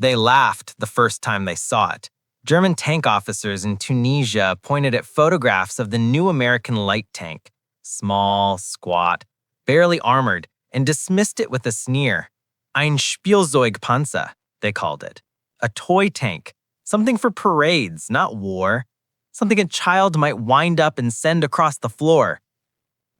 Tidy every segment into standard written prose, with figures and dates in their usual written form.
They laughed the first time they saw it. German tank officers in Tunisia pointed at photographs of the new American light tank, small, squat, barely armored, and dismissed it with a sneer. Ein Spielzeugpanzer, they called it. A toy tank, something for parades, not war. Something a child might wind up and send across the floor.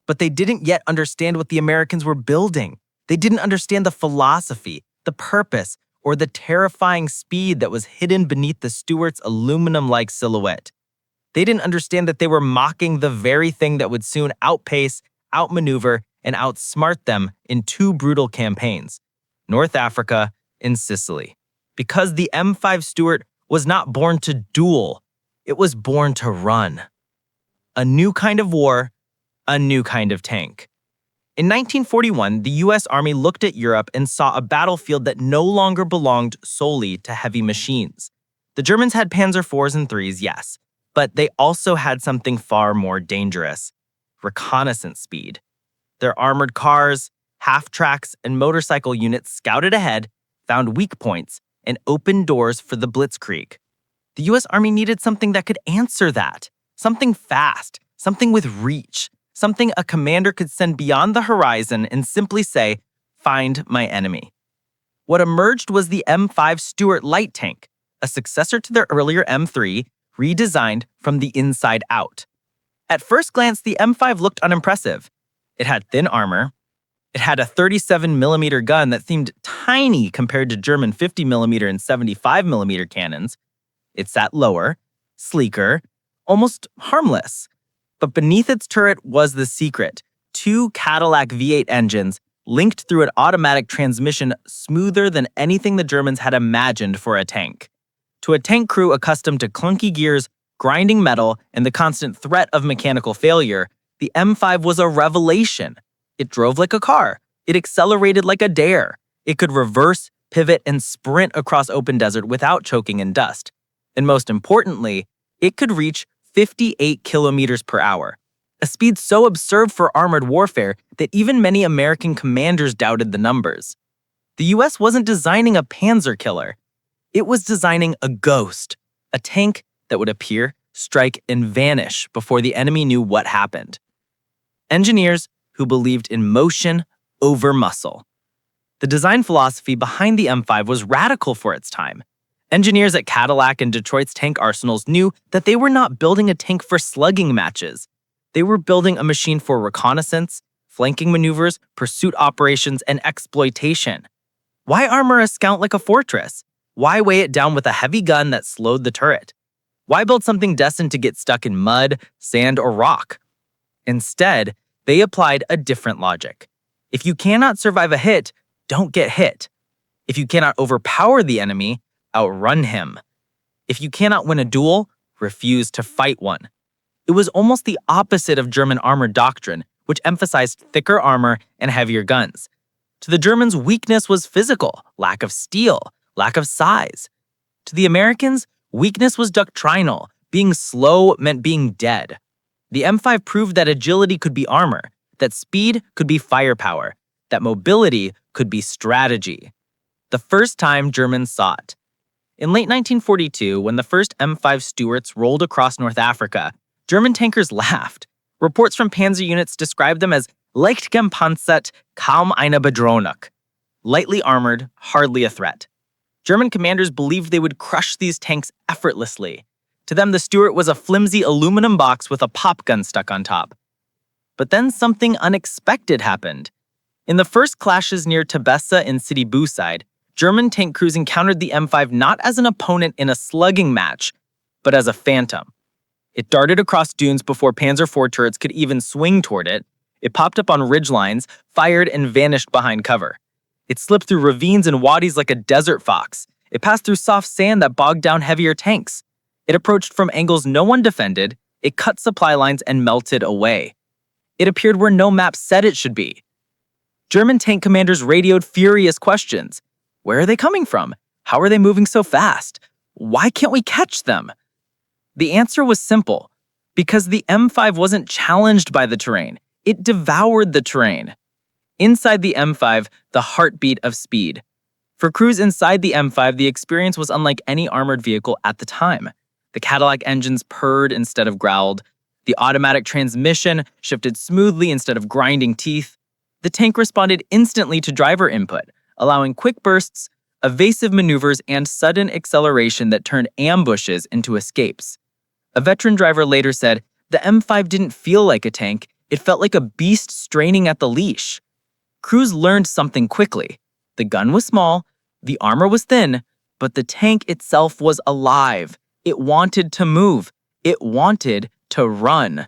But they didn't yet understand what the Americans were building. They didn't understand the philosophy, the purpose, or the terrifying speed that was hidden beneath the Stuart's aluminum-like silhouette. They didn't understand that they were mocking the very thing that would soon outpace, outmaneuver, and outsmart them in two brutal campaigns, North Africa and Sicily. Because the M5 Stuart was not born to duel, it was born to run. A new kind of war, a new kind of tank. In 1941, the U.S. Army looked at Europe and saw a battlefield that no longer belonged solely to heavy machines. The Germans had Panzer IVs and IIIs, yes, but they also had something far more dangerous: reconnaissance speed. Their armored cars, half-tracks, and motorcycle units scouted ahead, found weak points, and opened doors for the blitzkrieg. The U.S. Army needed something that could answer that, something fast, something with reach, something a commander could send beyond the horizon and simply say, "Find my enemy." What emerged was the M5 Stuart light tank, a successor to their earlier M3, redesigned from the inside out. At first glance, the M5 looked unimpressive. It had thin armor. It had a 37mm gun that seemed tiny compared to German 50mm and 75mm cannons. It sat lower, sleeker, almost harmless. But beneath its turret was the secret: two Cadillac V8 engines linked through an automatic transmission smoother than anything the Germans had imagined for a tank. To a tank crew accustomed to clunky gears, grinding metal, and the constant threat of mechanical failure, the M5 was a revelation. It drove like a car. It accelerated like a dare. It could reverse, pivot, and sprint across open desert without choking in dust. And most importantly, it could reach 58 kilometers per hour, a speed so absurd for armored warfare that even many American commanders doubted the numbers. The US wasn't designing a panzer killer. It was designing a ghost, a tank that would appear, strike, and vanish before the enemy knew what happened. Engineers who believed in motion over muscle. The design philosophy behind the M5 was radical for its time. Engineers at Cadillac and Detroit's tank arsenals knew that they were not building a tank for slugging matches. They were building a machine for reconnaissance, flanking maneuvers, pursuit operations, and exploitation. Why armor a Scout like a fortress? Why weigh it down with a heavy gun that slowed the turret? Why build something destined to get stuck in mud, sand, or rock? Instead, they applied a different logic. If you cannot survive a hit, don't get hit. If you cannot overpower the enemy, outrun him. If you cannot win a duel, refuse to fight one. It was almost the opposite of German armor doctrine, which emphasized thicker armor and heavier guns. To the Germans, weakness was physical, lack of steel, lack of size. To the Americans, weakness was doctrinal. Being slow meant being dead. The M5 proved that agility could be armor, that speed could be firepower, that mobility could be strategy. The first time Germans saw it. In late 1942, when the first M5 Stuarts rolled across North Africa, German tankers laughed. Reports from panzer units described them as leicht gepanzert, kaum eine Bedrohung. Lightly armored, hardly a threat. German commanders believed they would crush these tanks effortlessly. To them, the Stuart was a flimsy aluminum box with a pop gun stuck on top. But then something unexpected happened. In the first clashes near Tabessa in Sidi Bou side, German tank crews encountered the M5 not as an opponent in a slugging match, but as a phantom. It darted across dunes before Panzer IV turrets could even swing toward it. It popped up on ridgelines, fired, and vanished behind cover. It slipped through ravines and wadis like a desert fox. It passed through soft sand that bogged down heavier tanks. It approached from angles no one defended. It cut supply lines and melted away. It appeared where no map said it should be. German tank commanders radioed furious questions. Where are they coming from? How are they moving so fast? Why can't we catch them? The answer was simple. Because the M5 wasn't challenged by the terrain. It devoured the terrain. Inside the M5, the heartbeat of speed. For crews inside the M5, the experience was unlike any armored vehicle at the time. The Cadillac engines purred instead of growled. The automatic transmission shifted smoothly instead of grinding teeth. The tank responded instantly to driver input, allowing quick bursts, evasive maneuvers, and sudden acceleration that turned ambushes into escapes. A veteran driver later said, "The M5 didn't feel like a tank, it felt like a beast straining at the leash." Crews learned something quickly. The gun was small, the armor was thin, but the tank itself was alive. It wanted to move. It wanted to run.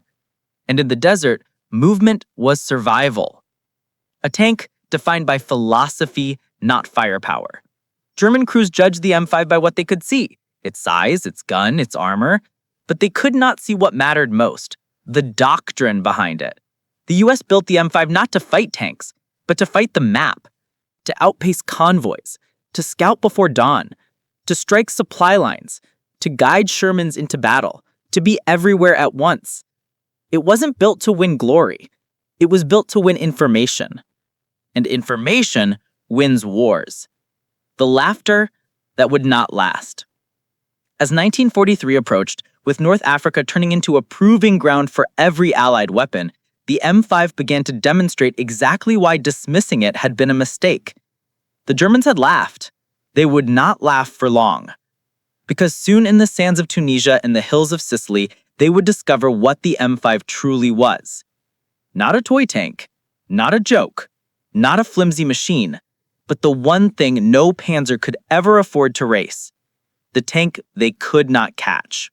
And in the desert, movement was survival. A tank defined by philosophy, not firepower. German crews judged the M5 by what they could see: its size, its gun, its armor. But they could not see what mattered most: the doctrine behind it. The US built the M5 not to fight tanks, but to fight the map, to outpace convoys, to scout before dawn, to strike supply lines, to guide Shermans into battle, to be everywhere at once. It wasn't built to win glory. It was built to win information. And information wins wars. The laughter that would not last. As 1943 approached, with North Africa turning into a proving ground for every Allied weapon, the M5 began to demonstrate exactly why dismissing it had been a mistake. The Germans had laughed. They would not laugh for long. Because soon in the sands of Tunisia and the hills of Sicily, they would discover what the M5 truly was. Not a toy tank, not a joke, not a flimsy machine, but the one thing no Panzer could ever afford to race: the tank they could not catch.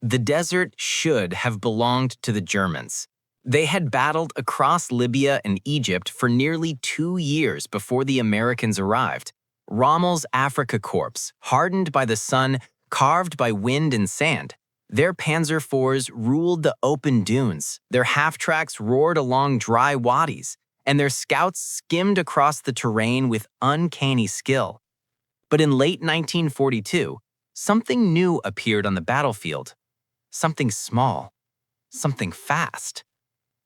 The desert should have belonged to the Germans. They had battled across Libya and Egypt for nearly 2 years before the Americans arrived. Rommel's Afrika Korps, hardened by the sun, carved by wind and sand. Their Panzer IVs ruled the open dunes, their half-tracks roared along dry wadis, and their scouts skimmed across the terrain with uncanny skill. But in late 1942, something new appeared on the battlefield. Something small, something fast,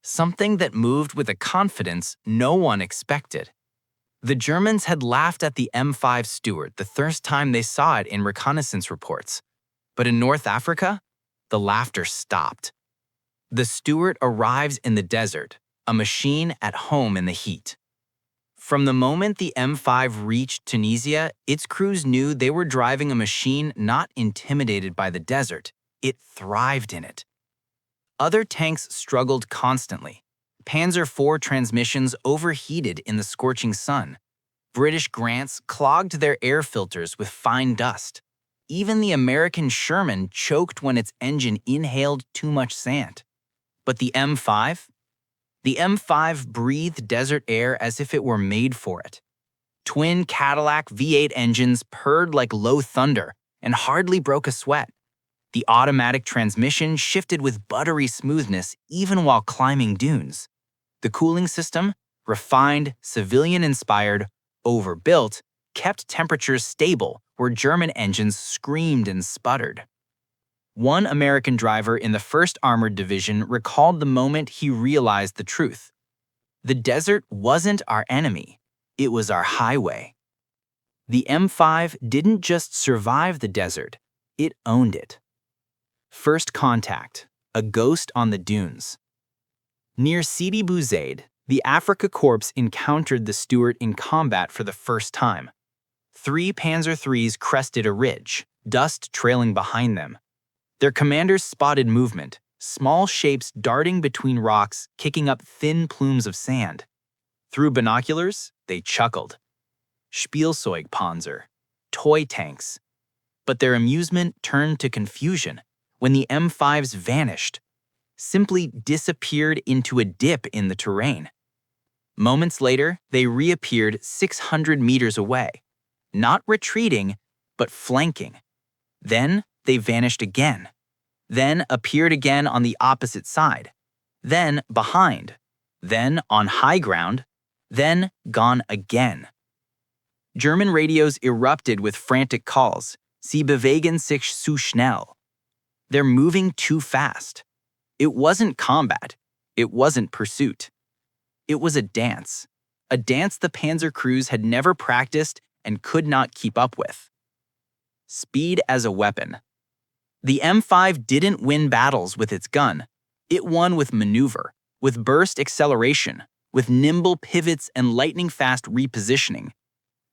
something that moved with a confidence no one expected. The Germans had laughed at the M5 Stuart the first time they saw it in reconnaissance reports. But in North Africa, the laughter stopped. The Stuart arrives in the desert, a machine at home in the heat. From the moment the M5 reached Tunisia, its crews knew they were driving a machine not intimidated by the desert. It thrived in it. Other tanks struggled constantly. Panzer IV transmissions overheated in the scorching sun. British Grants clogged their air filters with fine dust. Even the American Sherman choked when its engine inhaled too much sand. But the M5? The M5 breathed desert air as if it were made for it. Twin Cadillac V8 engines purred like low thunder and hardly broke a sweat. The automatic transmission shifted with buttery smoothness even while climbing dunes. The cooling system, refined, civilian-inspired, overbuilt, kept temperatures stable where German engines screamed and sputtered. One American driver in the 1st Armored Division recalled the moment he realized the truth. The desert wasn't our enemy, it was our highway. The M5 didn't just survive the desert, it owned it. First contact, a ghost on the dunes. Near Sidi Bou Zaid, the Afrika Korps encountered the Stuart in combat for the first time. 3 Panzer IIIs crested a ridge, dust trailing behind them. Their commanders spotted movement, small shapes darting between rocks, kicking up thin plumes of sand. Through binoculars, they chuckled. Spielzeugpanzer, toy tanks. But their amusement turned to confusion when the M5s vanished, simply disappeared into a dip in the terrain. Moments later, they reappeared 600 meters away, not retreating, but flanking. Then they vanished again, then appeared again on the opposite side, then behind, then on high ground, then gone again. German radios erupted with frantic calls, "Sie bewegen sich zu schnell." They're moving too fast. It wasn't combat. It wasn't pursuit. It was a dance the Panzer crews had never practiced and could not keep up with. Speed as a weapon. The M5 didn't win battles with its gun. It won with maneuver, with burst acceleration, with nimble pivots and lightning-fast repositioning.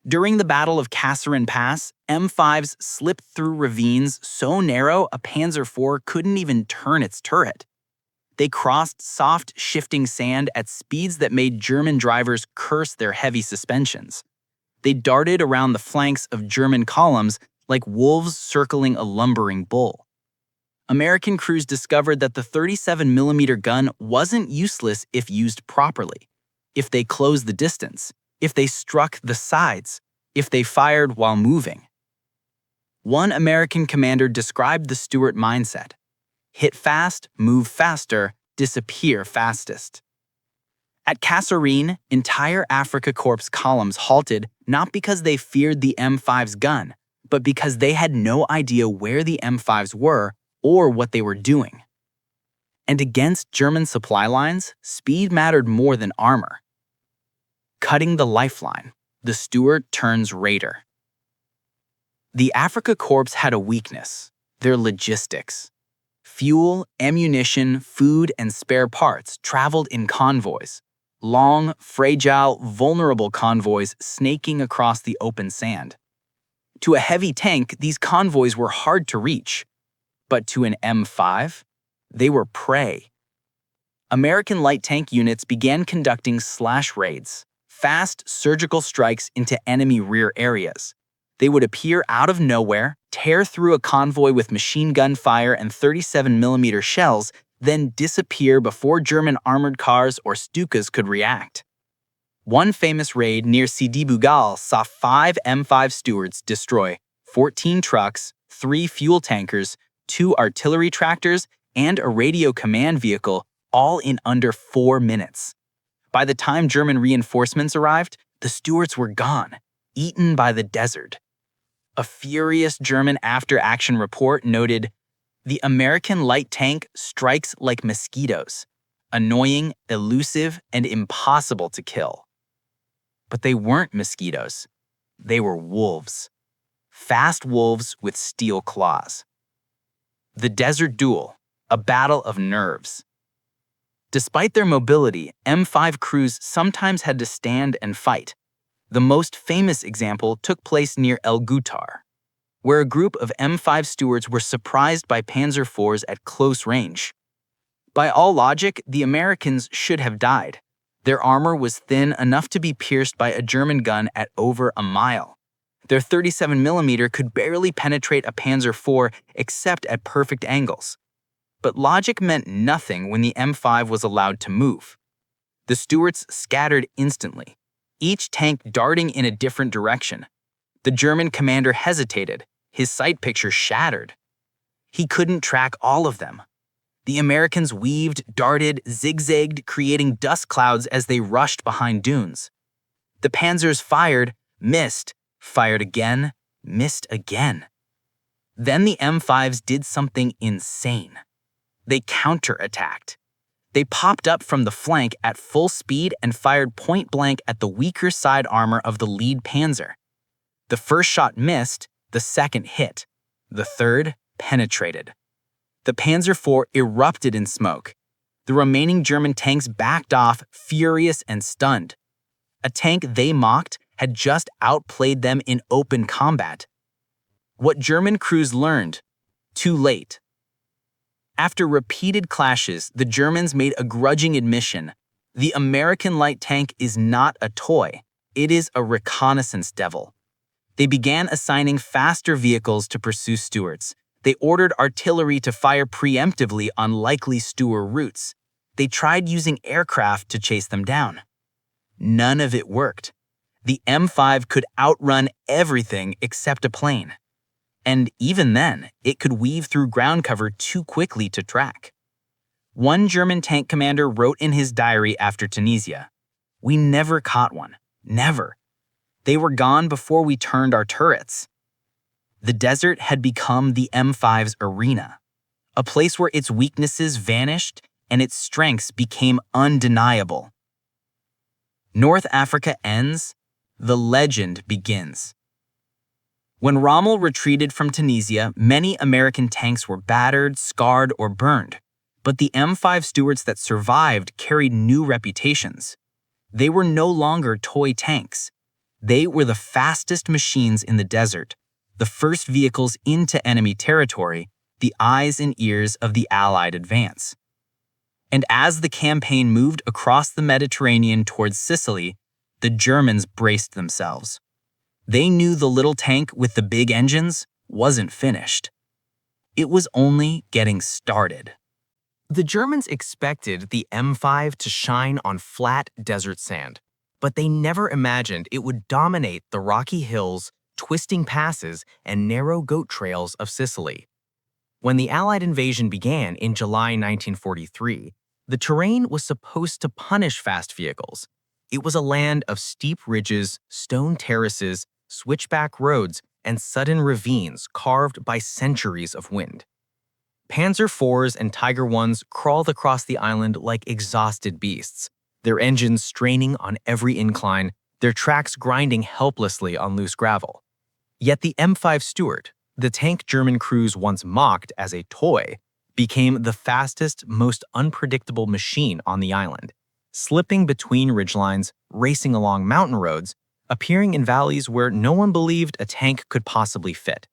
During the Battle of Kasserine Pass, M5s slipped through ravines so narrow a Panzer IV couldn't even turn its turret. They crossed soft, shifting sand at speeds that made German drivers curse their heavy suspensions. They darted around the flanks of German columns like wolves circling a lumbering bull. American crews discovered that the 37mm gun wasn't useless if used properly, if they closed the distance, if they struck the sides, if they fired while moving. One American commander described the Stuart mindset: hit fast, move faster, disappear fastest. At Kasserine, entire Afrika Korps columns halted not because they feared the M5's gun, but because they had no idea where the M5s were or what they were doing. And against German supply lines, speed mattered more than armor. Cutting the lifeline, the Stuart turns raider. The Afrika Korps had a weakness: their logistics. Fuel, ammunition, food, and spare parts traveled in convoys. Long, fragile, vulnerable convoys snaking across the open sand. To a heavy tank, these convoys were hard to reach. But to an M5, they were prey. American light tank units began conducting slash raids, fast surgical strikes into enemy rear areas. They would appear out of nowhere, tear through a convoy with machine gun fire and 37mm shells, then disappear before German armored cars or Stukas could react. One famous raid near Sidi Bougal saw 5 M5 Stuarts destroy 14 trucks, 3 fuel tankers, 2 artillery tractors, and a radio command vehicle, all in under 4 minutes. By the time German reinforcements arrived, the Stuarts were gone, eaten by the desert. A furious German after-action report noted, "The American light tank strikes like mosquitoes, annoying, elusive, and impossible to kill." But they weren't mosquitoes. They were wolves. Fast wolves with steel claws. The Desert Duel, a battle of nerves. Despite their mobility, M5 crews sometimes had to stand and fight. The most famous example took place near El Ghoutar, where a group of M5 Stuarts were surprised by Panzer IVs at close range. By all logic, the Americans should have died. Their armor was thin enough to be pierced by a German gun at over a mile. Their 37mm could barely penetrate a Panzer IV except at perfect angles. But logic meant nothing when the M5 was allowed to move. The Stuarts scattered instantly, each tank darting in a different direction. The German commander hesitated, his sight picture shattered. He couldn't track all of them. The Americans weaved, darted, zigzagged, creating dust clouds as they rushed behind dunes. The Panzers fired, missed, fired again, missed again. Then the M5s did something insane. They counterattacked. They popped up from the flank at full speed and fired point blank at the weaker side armor of the lead Panzer. The first shot missed, the second hit. The third penetrated. The Panzer IV erupted in smoke. The remaining German tanks backed off, furious and stunned. A tank they mocked had just outplayed them in open combat. What German crews learned, too late. After repeated clashes, the Germans made a grudging admission: the American light tank is not a toy, it is a reconnaissance devil. They began assigning faster vehicles to pursue Stuarts. They ordered artillery to fire preemptively on likely Stuart routes. They tried using aircraft to chase them down. None of it worked. The M5 could outrun everything except a plane. And even then, it could weave through ground cover too quickly to track. One German tank commander wrote in his diary after Tunisia, "We never caught one. Never. They were gone before we turned our turrets." The desert had become the M5's arena, a place where its weaknesses vanished and its strengths became undeniable. North Africa ends, the legend begins. When Rommel retreated from Tunisia, many American tanks were battered, scarred, or burned. But the M5 Stuarts that survived carried new reputations. They were no longer toy tanks. They were the fastest machines in the desert, the first vehicles into enemy territory, the eyes and ears of the Allied advance. And as the campaign moved across the Mediterranean towards Sicily, the Germans braced themselves. They knew the little tank with the big engines wasn't finished. It was only getting started. The Germans expected the M5 to shine on flat desert sand, but they never imagined it would dominate the rocky hills, twisting passes, and narrow goat trails of Sicily. When the Allied invasion began in July 1943, the terrain was supposed to punish fast vehicles. It was a land of steep ridges, stone terraces, switchback roads, and sudden ravines carved by centuries of wind. Panzer IVs and Tiger Is crawled across the island like exhausted beasts, their engines straining on every incline, their tracks grinding helplessly on loose gravel. Yet the M5 Stuart, the tank German crews once mocked as a toy, became the fastest, most unpredictable machine on the island, slipping between ridgelines, racing along mountain roads, appearing in valleys where no one believed a tank could possibly fit.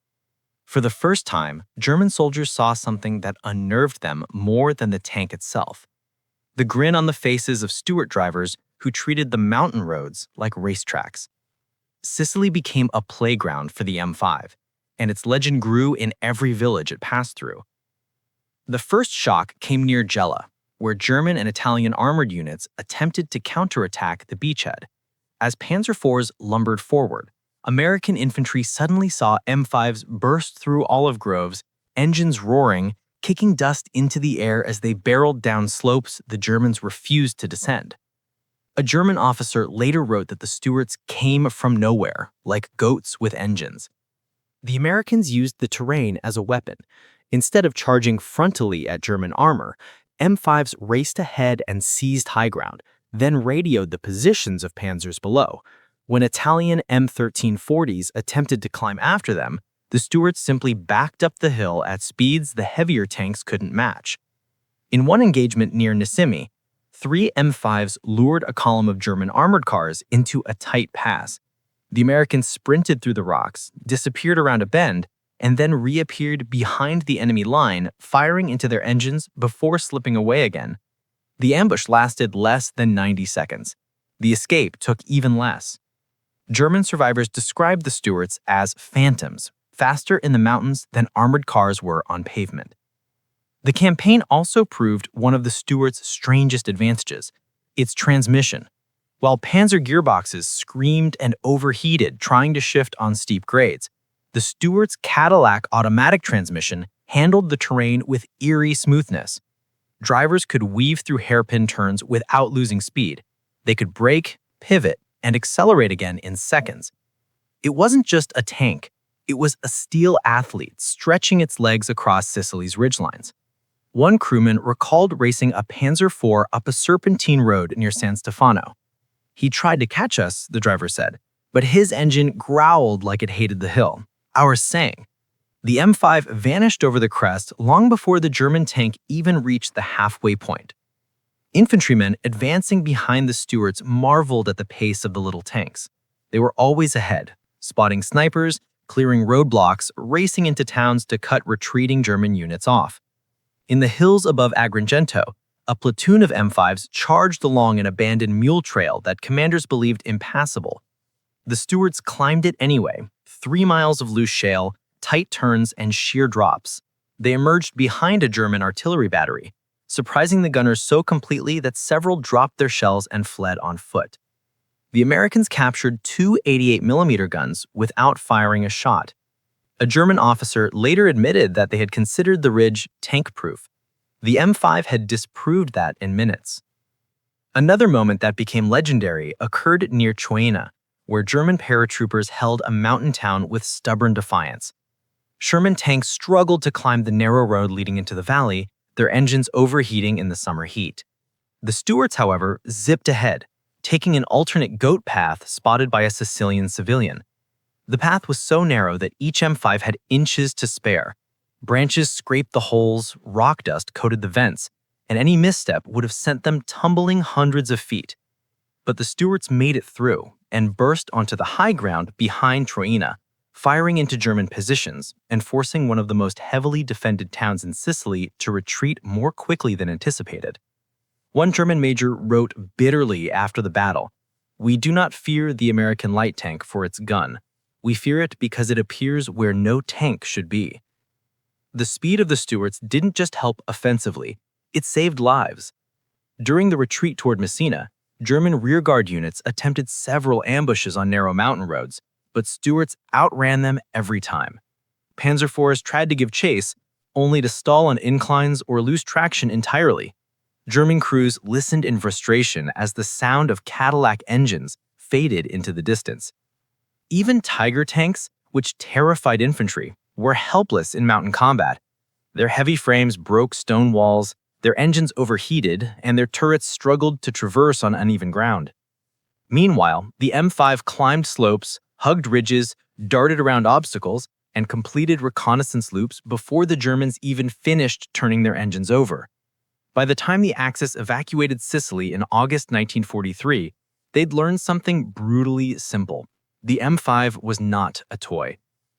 For the first time, German soldiers saw something that unnerved them more than the tank itself. The grin on the faces of Stuart drivers who treated the mountain roads like racetracks. Sicily became a playground for the M5, and its legend grew in every village it passed through. The first shock came near Gela, where German and Italian armored units attempted to counterattack the beachhead. As Panzer IVs lumbered forward, American infantry suddenly saw M5s burst through olive groves, engines roaring, kicking dust into the air as they barreled down slopes the Germans refused to descend. A German officer later wrote that the Stuarts came from nowhere, like goats with engines. The Americans used the terrain as a weapon. Instead of charging frontally at German armor, M5s raced ahead and seized high ground, then radioed the positions of panzers below. When Italian M1340s attempted to climb after them, the Stuarts simply backed up the hill at speeds the heavier tanks couldn't match. In one engagement near Nisimi, 3 M5s lured a column of German armored cars into a tight pass. The Americans sprinted through the rocks, disappeared around a bend, and then reappeared behind the enemy line, firing into their engines before slipping away again. The ambush lasted less than 90 seconds. The escape took even less. German survivors described the Stuarts as phantoms, faster in the mountains than armored cars were on pavement. The campaign also proved one of the Stuarts' strangest advantages, its transmission. While Panzer gearboxes screamed and overheated trying to shift on steep grades, the Stuart's Cadillac automatic transmission handled the terrain with eerie smoothness. Drivers could weave through hairpin turns without losing speed. They could brake, pivot, and accelerate again in seconds. It wasn't just a tank. It was a steel athlete stretching its legs across Sicily's ridgelines. One crewman recalled racing a Panzer IV up a serpentine road near San Stefano. "He tried to catch us," the driver said, but his engine growled like it hated the hill. Ours sang. The M5 vanished over the crest long before the German tank even reached the halfway point. Infantrymen advancing behind the Stuarts marveled at the pace of the little tanks. They were always ahead, spotting snipers, clearing roadblocks, racing into towns to cut retreating German units off. In the hills above Agrigento, a platoon of M5s charged along an abandoned mule trail that commanders believed impassable. The Stuarts climbed it anyway, 3 miles of loose shale, tight turns, and sheer drops. They emerged behind a German artillery battery, surprising the gunners so completely that several dropped their shells and fled on foot. The Americans captured 2 88mm guns without firing a shot. A German officer later admitted that they had considered the ridge tank-proof. The M5 had disproved that in minutes. Another moment that became legendary occurred near Choina, where German paratroopers held a mountain town with stubborn defiance. Sherman tanks struggled to climb the narrow road leading into the valley, their engines overheating in the summer heat. The Stuarts, however, zipped ahead, taking an alternate goat path spotted by a Sicilian civilian. The path was so narrow that each M5 had inches to spare. Branches scraped the holes, rock dust coated the vents, and any misstep would have sent them tumbling hundreds of feet. But the Stuarts made it through and burst onto the high ground behind Troina, firing into German positions and forcing one of the most heavily defended towns in Sicily to retreat more quickly than anticipated. One German major wrote bitterly after the battle, "We do not fear the American light tank for its gun. We fear it because it appears where no tank should be." The speed of the Stuarts didn't just help offensively, it saved lives. During the retreat toward Messina, German rearguard units attempted several ambushes on narrow mountain roads, but Stuarts outran them every time. Panzer IVs tried to give chase, only to stall on inclines or lose traction entirely. German crews listened in frustration as the sound of Cadillac engines faded into the distance. Even Tiger tanks, which terrified infantry, were helpless in mountain combat. Their heavy frames broke stone walls, their engines overheated, and their turrets struggled to traverse on uneven ground. Meanwhile, the M5 climbed slopes, hugged ridges, darted around obstacles, and completed reconnaissance loops before the Germans even finished turning their engines over. By the time the Axis evacuated Sicily in August 1943, they'd learned something brutally simple. The M5 was not a toy.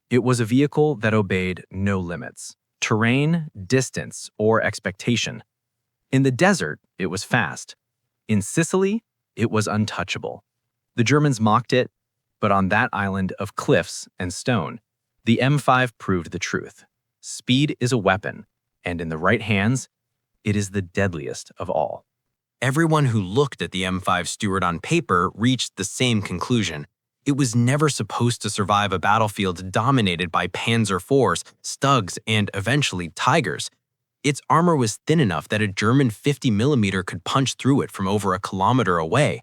It was a vehicle that obeyed no limits: terrain, distance, or expectation. In the desert, it was fast. In Sicily, it was untouchable. The Germans mocked it, but on that island of cliffs and stone, the M5 proved the truth. Speed is a weapon, and in the right hands, it is the deadliest of all. Everyone who looked at the M5 Stuart on paper reached the same conclusion. It was never supposed to survive a battlefield dominated by Panzer IVs, Stugs, and eventually Tigers. Its armor was thin enough that a German 50mm could punch through it from over a kilometer away.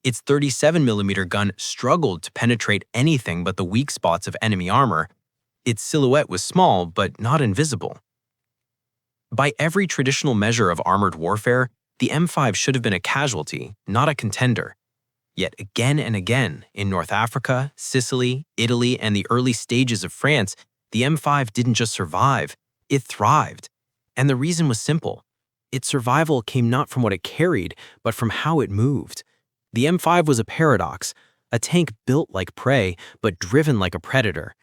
Its 37mm gun struggled to penetrate anything but the weak spots of enemy armor. Its silhouette was small, but not invisible. By every traditional measure of armored warfare, the M5 should have been a casualty, not a contender. Yet again and again, in North Africa, Sicily, Italy, and the early stages of France, the M5 didn't just survive, it thrived. And the reason was simple. Its survival came not from what it carried, but from how it moved. The M5 was a paradox, a tank built like prey, but driven like a predator.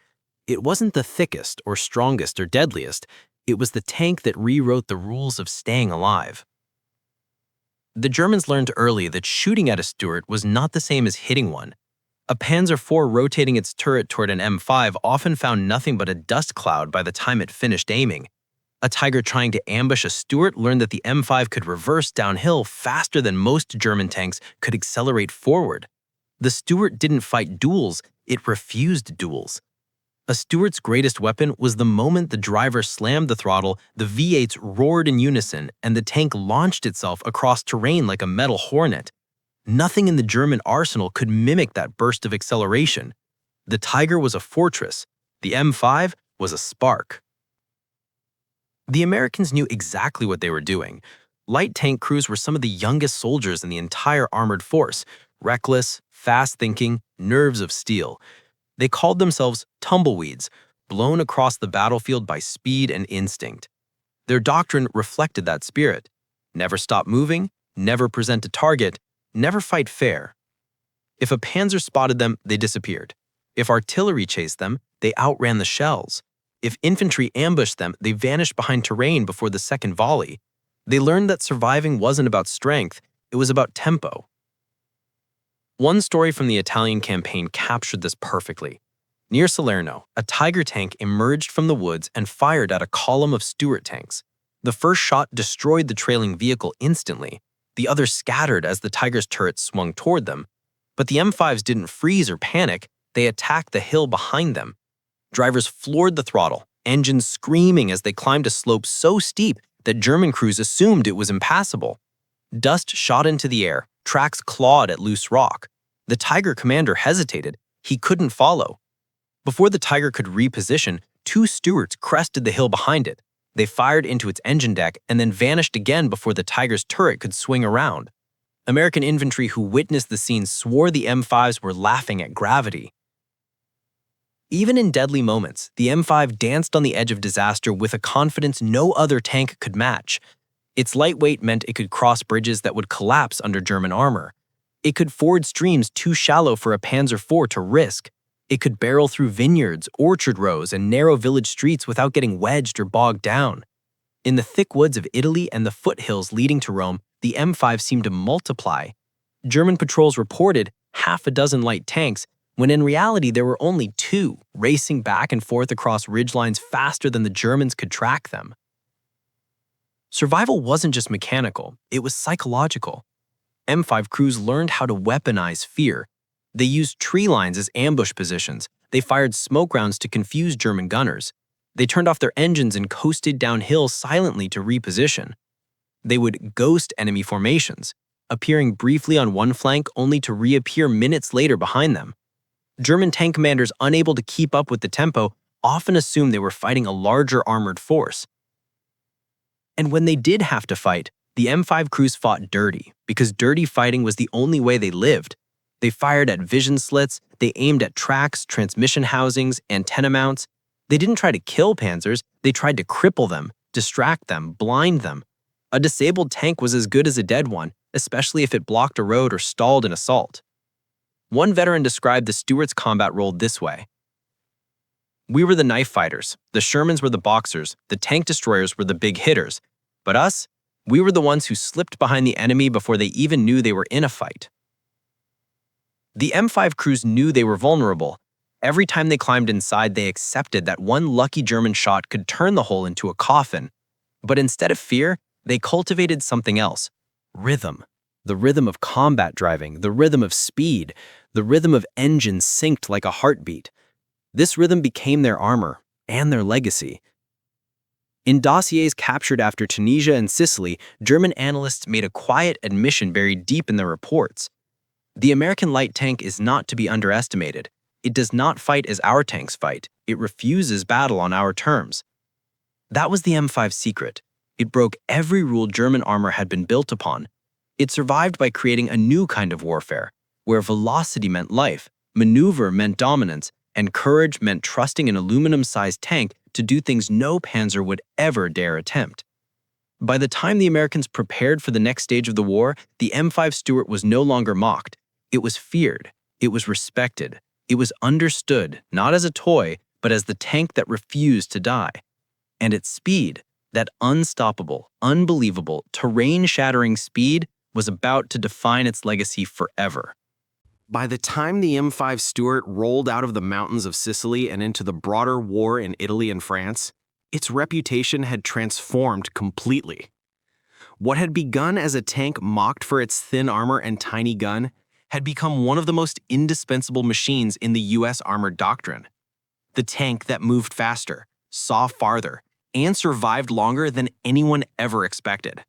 It wasn't the thickest or strongest or deadliest. It was the tank that rewrote the rules of staying alive. The Germans learned early that shooting at a Stuart was not the same as hitting one. A Panzer IV rotating its turret toward an M5 often found nothing but a dust cloud by the time it finished aiming. A Tiger trying to ambush a Stuart learned that the M5 could reverse downhill faster than most German tanks could accelerate forward. The Stuart didn't fight duels, it refused duels. A Stuart's greatest weapon was the moment the driver slammed the throttle, the V8s roared in unison, and the tank launched itself across terrain like a metal hornet. Nothing in the German arsenal could mimic that burst of acceleration. The Tiger was a fortress. The M5 was a spark. The Americans knew exactly what they were doing. Light tank crews were some of the youngest soldiers in the entire armored force, reckless, fast-thinking, nerves of steel. They called themselves tumbleweeds, blown across the battlefield by speed and instinct. Their doctrine reflected that spirit. Never stop moving, never present a target, never fight fair. If a panzer spotted them, they disappeared. If artillery chased them, they outran the shells. If infantry ambushed them, they vanished behind terrain before the second volley. They learned that surviving wasn't about strength, it was about tempo. One story from the Italian campaign captured this perfectly. Near Salerno, a Tiger tank emerged from the woods and fired at a column of Stuart tanks. The first shot destroyed the trailing vehicle instantly. The others scattered as the Tiger's turret swung toward them. But the M5s didn't freeze or panic, they attacked the hill behind them. Drivers floored the throttle, engines screaming as they climbed a slope so steep that German crews assumed it was impassable. Dust shot into the air, tracks clawed at loose rock. The Tiger commander hesitated. He couldn't follow. Before the Tiger could reposition, two Stuarts crested the hill behind it. They fired into its engine deck and then vanished again before the Tiger's turret could swing around. American infantry who witnessed the scene swore the M5s were laughing at gravity. Even in deadly moments, the M5 danced on the edge of disaster with a confidence no other tank could match. Its lightweight meant it could cross bridges that would collapse under German armor. It could ford streams too shallow for a Panzer IV to risk. It could barrel through vineyards, orchard rows, and narrow village streets without getting wedged or bogged down. In the thick woods of Italy and the foothills leading to Rome, the M5 seemed to multiply. German patrols reported half a dozen light tanks, when in reality there were only 2, racing back and forth across ridgelines faster than the Germans could track them. Survival wasn't just mechanical, it was psychological. M5 crews learned how to weaponize fear. They used tree lines as ambush positions. They fired smoke rounds to confuse German gunners. They turned off their engines and coasted downhill silently to reposition. They would ghost enemy formations, appearing briefly on one flank only to reappear minutes later behind them. German tank commanders unable to keep up with the tempo often assumed they were fighting a larger armored force. And when they did have to fight, the M5 crews fought dirty, because dirty fighting was the only way they lived. They fired at vision slits, they aimed at tracks, transmission housings, antenna mounts. They didn't try to kill panzers, they tried to cripple them, distract them, blind them. A disabled tank was as good as a dead one, especially if it blocked a road or stalled an assault. One veteran described the Stuart's combat role this way. "We were the knife fighters, the Shermans were the boxers, the tank destroyers were the big hitters. But us, we were the ones who slipped behind the enemy before they even knew they were in a fight." The M5 crews knew they were vulnerable. Every time they climbed inside, they accepted that one lucky German shot could turn the hole into a coffin. But instead of fear, they cultivated something else: rhythm. The rhythm of combat driving, the rhythm of speed, the rhythm of engines synced like a heartbeat. This rhythm became their armor and their legacy. In dossiers captured after Tunisia and Sicily, German analysts made a quiet admission buried deep in their reports. The American light tank is not to be underestimated. It does not fight as our tanks fight. It refuses battle on our terms. That was the M5's secret. It broke every rule German armor had been built upon. It survived by creating a new kind of warfare, where velocity meant life, maneuver meant dominance, and courage meant trusting an aluminum-sized tank to do things no panzer would ever dare attempt. By the time the Americans prepared for the next stage of the war, the M5 Stuart was no longer mocked. It was feared. It was respected. It was understood, not as a toy, but as the tank that refused to die. And its speed, that unstoppable, unbelievable, terrain-shattering speed, was about to define its legacy forever. By the time the M5 Stuart rolled out of the mountains of Sicily and into the broader war in Italy and France, its reputation had transformed completely. What had begun as a tank mocked for its thin armor and tiny gun had become one of the most indispensable machines in the U.S. armored doctrine. The tank that moved faster, saw farther, and survived longer than anyone ever expected.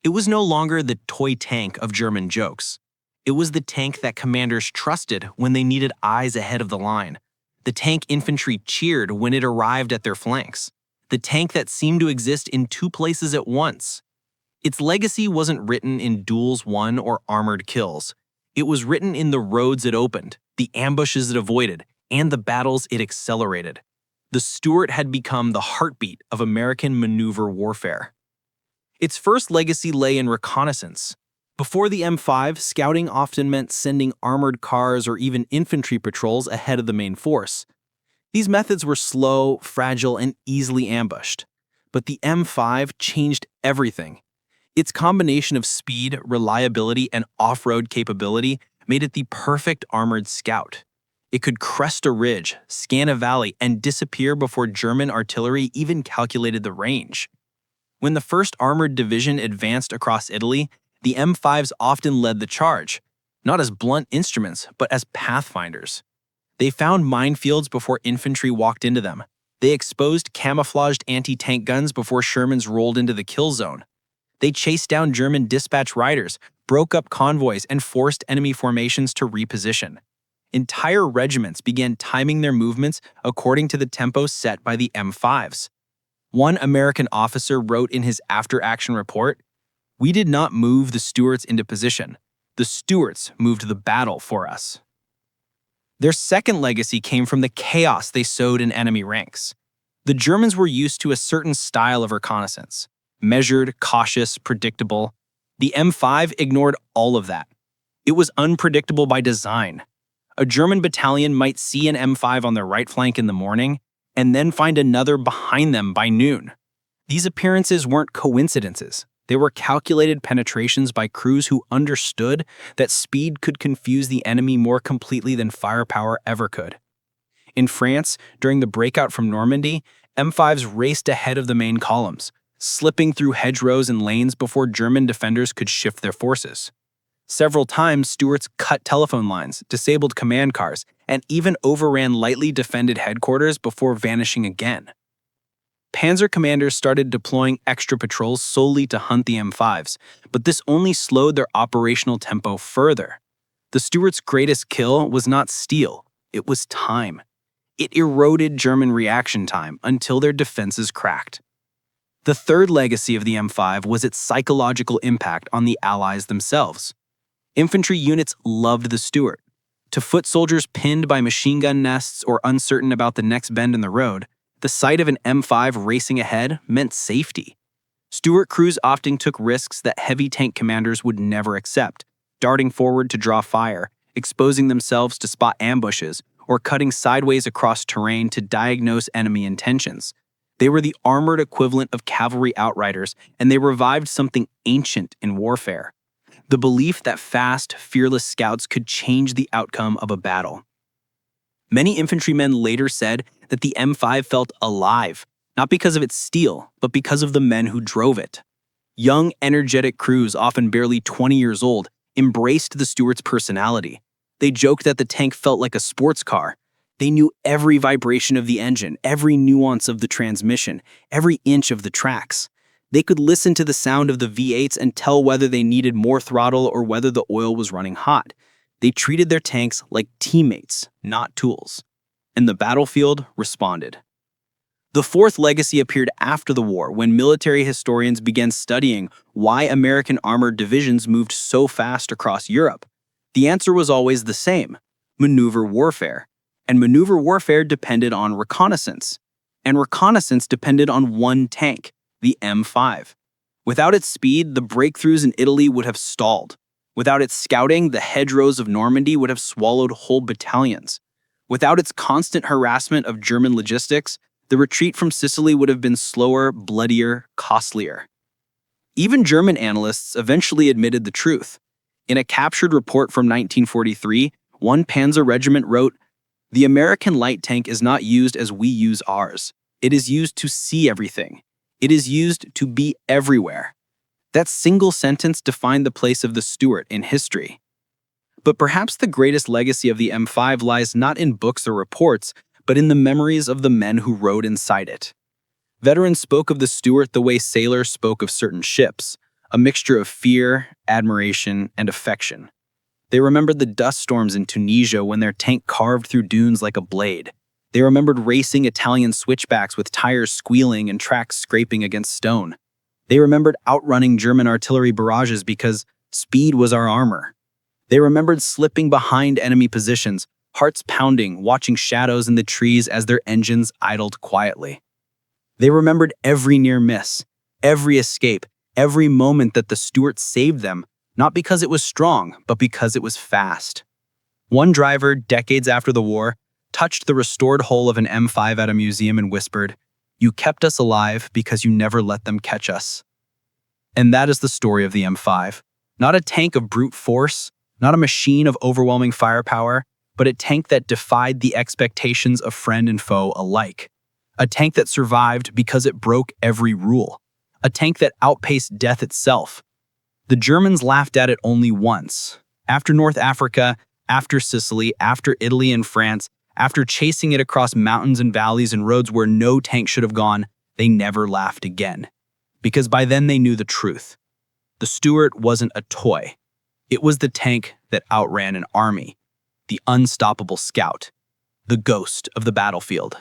It was no longer the toy tank of German jokes. It was the tank that commanders trusted when they needed eyes ahead of the line. The tank infantry cheered when it arrived at their flanks. The tank that seemed to exist in 2 places at once. Its legacy wasn't written in duels won or armored kills. It was written in the roads it opened, the ambushes it avoided, and the battles it accelerated. The Stuart had become the heartbeat of American maneuver warfare. Its first legacy lay in reconnaissance. Before the M5, scouting often meant sending armored cars or even infantry patrols ahead of the main force. These methods were slow, fragile, and easily ambushed. But the M5 changed everything. Its combination of speed, reliability, and off-road capability made it the perfect armored scout. It could crest a ridge, scan a valley, and disappear before German artillery even calculated the range. When the 1st Armored Division advanced across Italy, the M5s often led the charge, not as blunt instruments, but as pathfinders. They found minefields before infantry walked into them. They exposed camouflaged anti-tank guns before Shermans rolled into the kill zone. They chased down German dispatch riders, broke up convoys, and forced enemy formations to reposition. Entire regiments began timing their movements according to the tempo set by the M5s. One American officer wrote in his after-action report, "We did not move the Stuarts into position. The Stuarts moved the battle for us." Their second legacy came from the chaos they sowed in enemy ranks. The Germans were used to a certain style of reconnaissance, measured, cautious, predictable. The M5 ignored all of that. It was unpredictable by design. A German battalion might see an M5 on their right flank in the morning and then find another behind them by noon. These appearances weren't coincidences. They were calculated penetrations by crews who understood that speed could confuse the enemy more completely than firepower ever could. In France, during the breakout from Normandy, M5s raced ahead of the main columns, slipping through hedgerows and lanes before German defenders could shift their forces. Several times, Stuarts cut telephone lines, disabled command cars, and even overran lightly defended headquarters before vanishing again. Panzer commanders started deploying extra patrols solely to hunt the M5s, but this only slowed their operational tempo further. The Stuarts' greatest kill was not steel, it was time. It eroded German reaction time until their defenses cracked. The third legacy of the M5 was its psychological impact on the Allies themselves. Infantry units loved the Stuart. To foot soldiers pinned by machine gun nests or uncertain about the next bend in the road, the sight of an M5 racing ahead meant safety. Stuart crews often took risks that heavy tank commanders would never accept, darting forward to draw fire, exposing themselves to spot ambushes, or cutting sideways across terrain to diagnose enemy intentions. They were the armored equivalent of cavalry outriders, and they revived something ancient in warfare: the belief that fast, fearless scouts could change the outcome of a battle. Many infantrymen later said that the M5 felt alive, not because of its steel, but because of the men who drove it. Young, energetic crews, often barely 20 years old, embraced the Stuart's personality. They joked that the tank felt like a sports car. They knew every vibration of the engine, every nuance of the transmission, every inch of the tracks. They could listen to the sound of the V8s and tell whether they needed more throttle or whether the oil was running hot. They treated their tanks like teammates, not tools. And the battlefield responded. The fourth legacy appeared after the war, when military historians began studying why American armored divisions moved so fast across Europe. The answer was always the same: maneuver warfare. And maneuver warfare depended on reconnaissance. And reconnaissance depended on one tank, the M5. Without its speed, the breakthroughs in Italy would have stalled. Without its scouting, the hedgerows of Normandy would have swallowed whole battalions. Without its constant harassment of German logistics, the retreat from Sicily would have been slower, bloodier, costlier. Even German analysts eventually admitted the truth. In a captured report from 1943, one Panzer regiment wrote, "The American light tank is not used as we use ours. It is used to see everything. It is used to be everywhere." That single sentence defined the place of the Stuart in history. But perhaps the greatest legacy of the M5 lies not in books or reports, but in the memories of the men who rode inside it. Veterans spoke of the Stuart the way sailors spoke of certain ships, a mixture of fear, admiration, and affection. They remembered the dust storms in Tunisia when their tank carved through dunes like a blade. They remembered racing Italian switchbacks with tires squealing and tracks scraping against stone. They remembered outrunning German artillery barrages because speed was our armor. They remembered slipping behind enemy positions, hearts pounding, watching shadows in the trees as their engines idled quietly. They remembered every near miss, every escape, every moment that the Stuart saved them, not because it was strong, but because it was fast. One driver, decades after the war, touched the restored hull of an M5 at a museum and whispered, "You kept us alive because you never let them catch us." And that is the story of the M5. Not a tank of brute force, not a machine of overwhelming firepower, but a tank that defied the expectations of friend and foe alike. A tank that survived because it broke every rule. A tank that outpaced death itself. The Germans laughed at it only once. After North Africa, after Sicily, after Italy and France, after chasing it across mountains and valleys and roads where no tank should have gone, they never laughed again. Because by then they knew the truth. The Stuart wasn't a toy. It was the tank that outran an army. The unstoppable scout. The ghost of the battlefield.